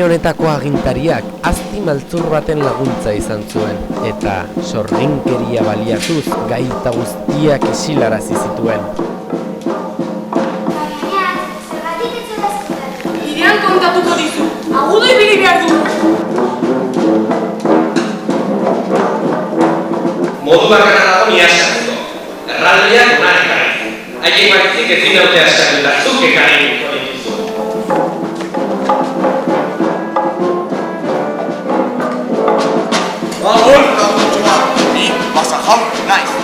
honetako agintariak azti maltzur baten laguntza izan zuen, eta sorginkeria baliatuz gaita guztiak isilarazi zituen. Nirean kontatuko dizu, agudo ibili behar du! Modu bakarra dago ni askatzeko. Erraldoiak onar ekarri. Haiek baitzik ezin daute askatu eta zuk ekarri dituzu. Lagun, laguntxoa, ni basajau naiz.